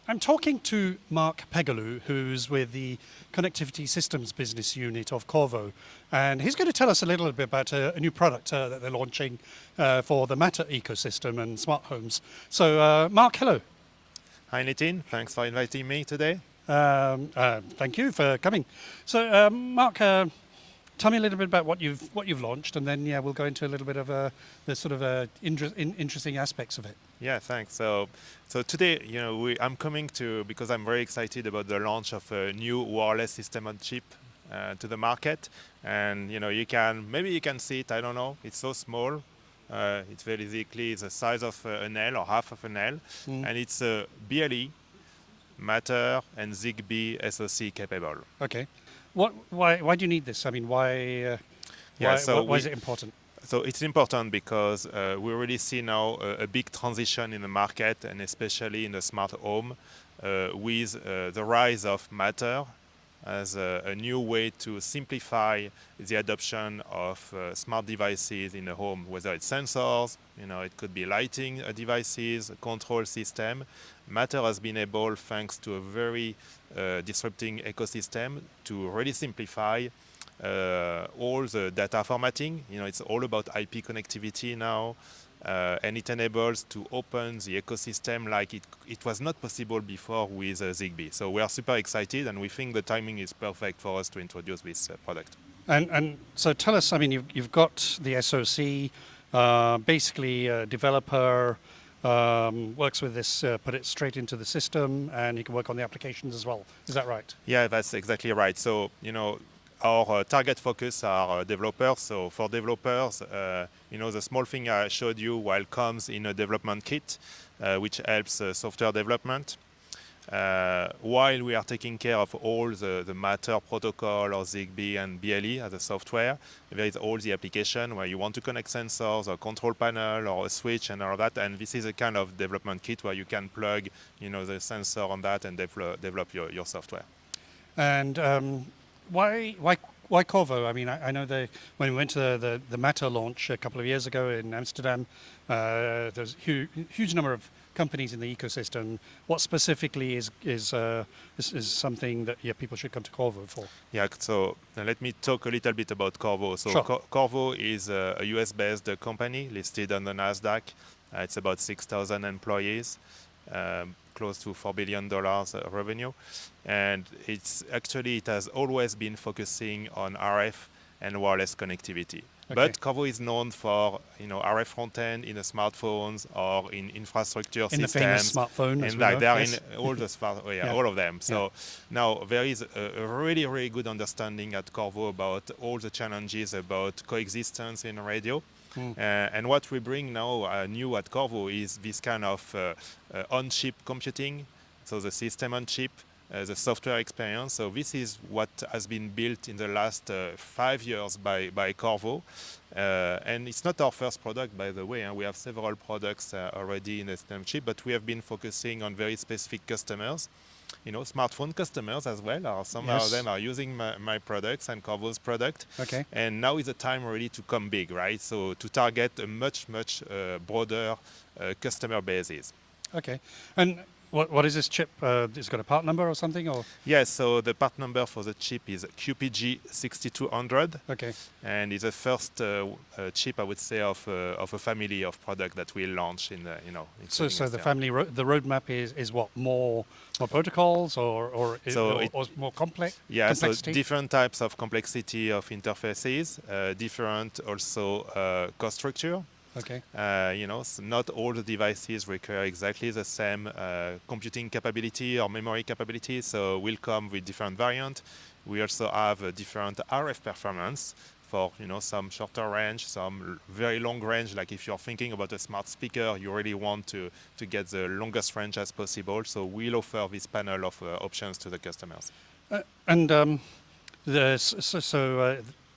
I'm talking to Marc Pegulu, who's with the Connectivity Systems Business Unit of Qorvo, and he's going to tell us a little bit about a new product that they're launching for the Matter ecosystem and smart homes. So, Marc, hello. Hi Nitin, thanks for inviting me today. Thank you for coming. So, Marc, tell me a little bit about what you've launched, and then we'll go into a little bit of the sort of interesting aspects of it. Yeah, thanks. So today, I'm coming to because I'm very excited about the launch of a new wireless system on chip to the market, and maybe you can see it. I don't know. It's so small. It's basically the size of a nail or half of a nail, and it's a BLE, Matter and Zigbee SoC capable. Okay. Why do you need this? I mean, why is it important? So it's important because we already see now a big transition in the market, and especially in the smart home, with the rise of Matter as a new way to simplify the adoption of smart devices in the home, whether it's sensors, it could be lighting devices, a control system. Matter has been able, thanks to a very disrupting ecosystem, to really simplify all the data formatting. It's all about IP connectivity now, and it enables to open the ecosystem like it was not possible before with Zigbee. So we are super excited, and we think the timing is perfect for us to introduce this product. And so tell us, I mean, you've got the SoC, basically a developer works with this, put it straight into the system, and you can work on the applications as well. Is that right? Yeah, that's exactly right. So, our target focus are developers. So for developers, the small thing I showed you comes in a development kit, which helps software development. While we are taking care of all the Matter protocol or Zigbee and BLE as a software, there is all the application where you want to connect sensors or control panel or a switch and all that. And this is a kind of development kit where you can plug, the sensor on that and develop your software. And why Qorvo? I mean, I know when we went to the Matter launch a couple of years ago in Amsterdam, there's a huge number of companies in the ecosystem. What specifically is something that people should come to Qorvo for? Yeah, so let me talk a little bit about Qorvo. So sure. Qorvo is a US-based company listed on the NASDAQ. It's about 6,000 employees. Close to $4 billion revenue, and it has always been focusing on RF and wireless connectivity. Okay. But Qorvo is known for RF front end in the smartphones or in infrastructure in systems. The famous smartphone, and like they're in all the all of them. So now there is a really, really good understanding at Qorvo about all the challenges about coexistence in radio. And what we bring now new at Qorvo is this kind of on-chip computing, so the system on chip, the software experience. So this is what has been built in the last 5 years by Qorvo. And it's not our first product, by the way. And we have several products already in the system chip, but we have been focusing on very specific customers. Smartphone customers as well. Some of them are using my products and Qorvo's product. Okay. And now is the time really to come big, right? So to target a much broader customer bases. Okay. And what is this chip? It's got a part number or something, or? Yes. So the part number for the chip is QPG6200. Okay. And it's the first chip, I would say, of a family of products that we'll launch in the So the family the roadmap is what, more protocols or more complex? Yeah. Complexity? So different types of complexity of interfaces, different also cost structure. Okay. Not all the devices require exactly the same computing capability or memory capability, so we'll come with different variants. We also have a different RF performance for some shorter range, some very long range. Like if you're thinking about a smart speaker, you really want to get the longest range as possible. So we'll offer this panel of options to the customers.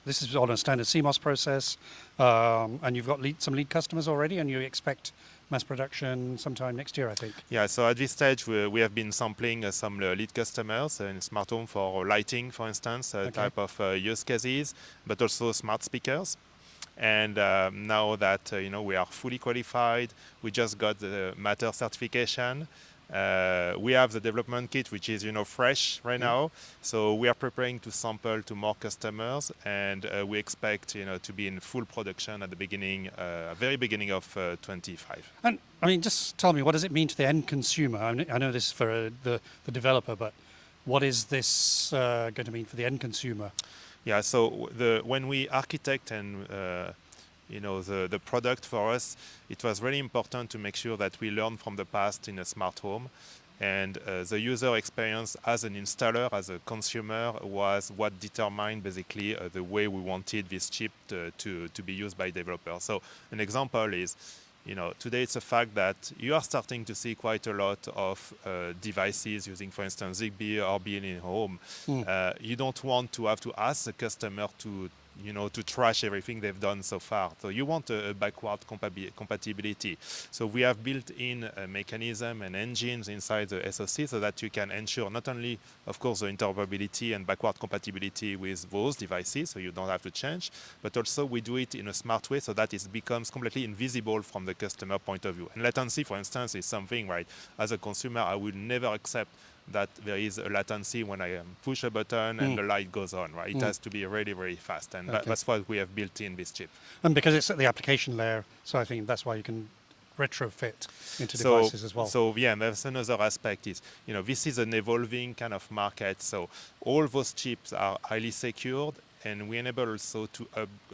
This is on a standard CMOS process, and you've got some lead customers already, and you expect mass production sometime next year, I think. Yeah, so at this stage, we have been sampling some lead customers in smart home for lighting, for instance, type of use cases, but also smart speakers. And now that we are fully qualified, we just got the Matter certification. We have the development kit, which is fresh right now. So we are preparing to sample to more customers, and we expect to be in full production at the beginning, very beginning of 25. And I mean, just tell me, what does it mean to the end consumer? I know this is for the developer, but what is this going to mean for the end consumer? Yeah. So when we architect and the product for us, it was really important to make sure that we learn from the past in a smart home, and the user experience as an installer, as a consumer, was what determined basically the way we wanted this chip to be used by developers. So an example is, today it's a fact that you are starting to see quite a lot of devices using, for instance, Zigbee or being in home. You don't want to have to ask the customer to trash everything they've done so far. So you want a backward compatibility. So we have built in a mechanism and engines inside the SoC so that you can ensure not only, of course, the interoperability and backward compatibility with those devices, so you don't have to change, but also we do it in a smart way so that it becomes completely invisible from the customer point of view. And latency, for instance, is something, right? As a consumer, I will never accept that there is a latency when I push a button and the light goes on, right? It has to be really, really fast, and that's what we have built in this chip. And because it's at the application layer, so I think that's why you can retrofit into devices as well. So yeah, that's another aspect is, this is an evolving kind of market. So all those chips are highly secured, and we enable also to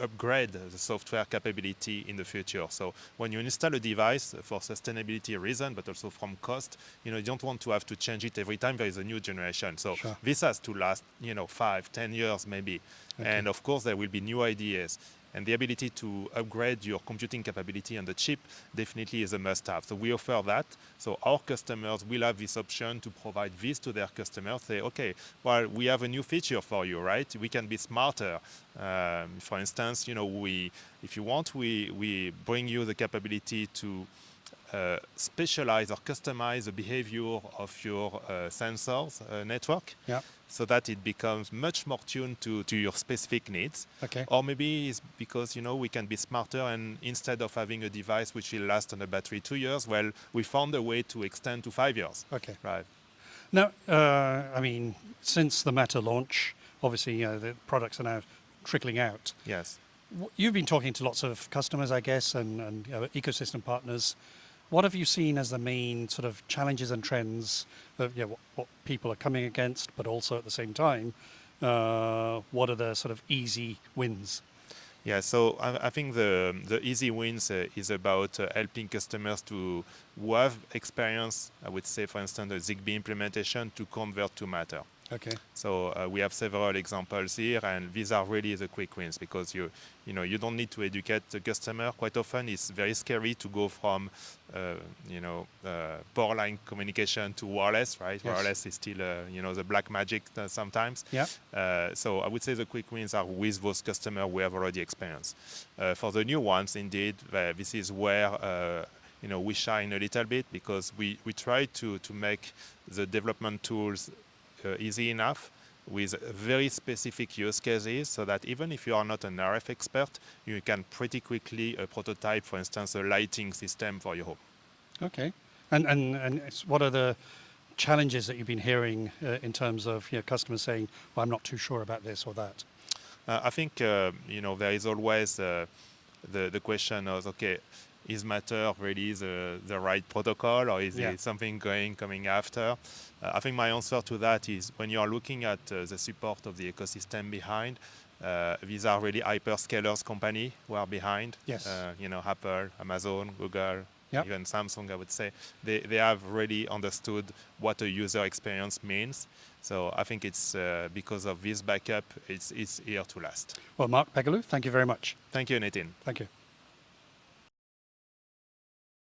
upgrade the software capability in the future. So when you install a device for sustainability reason, but also from cost, you don't want to have to change it every time there is a new generation. So this has to last, 5-10 years maybe. And of course there will be new ideas. And the ability to upgrade your computing capability on the chip definitely is a must-have. So we offer that. So our customers will have this option to provide this to their customers. Say, okay, well, we have a new feature for you, right? We can be smarter. For instance, if you want, we bring you the capability to specialize or customize the behavior of your sensors network. So that it becomes much more tuned to your specific needs. Or maybe it's because, we can be smarter, and instead of having a device which will last on a battery 2 years, well, we found a way to extend to 5 years. Right. Now, I mean, since the Matter launch, obviously, the products are now trickling out. Yes. You've been talking to lots of customers, I guess, and ecosystem partners. What have you seen as the main sort of challenges and trends of what people are coming against, but also at the same time, what are the sort of easy wins? Yeah, so I think the easy wins is about helping customers who have experience, I would say, for instance, the Zigbee implementation to convert to Matter. So we have several examples here, and these are really the quick wins because you don't need to educate the customer. Quite often, it's very scary to go from power line communication to wireless, right? Wireless is still the black magic sometimes. So I would say the quick wins are with those customers we have already experienced. For the new ones, indeed, this is where we shine a little bit because we try to make the development tools easy enough with very specific use cases so that even if you are not an RF expert, you can pretty quickly prototype, for instance, a lighting system for your home. And what are the challenges that you've been hearing in terms of customers saying, well, I'm not too sure about this or that? I think, there is always the question of, okay, is Matter really the right protocol, or is it something coming after? I think my answer to that is when you are looking at the support of the ecosystem behind, these are really hyperscalers company who are behind. Apple, Amazon, Google, even Samsung, I would say. They have really understood what a user experience means. So I think it's because of this backup, it's here to last. Well, Marc Pegulu, thank you very much. Thank you, Nitin. Thank you.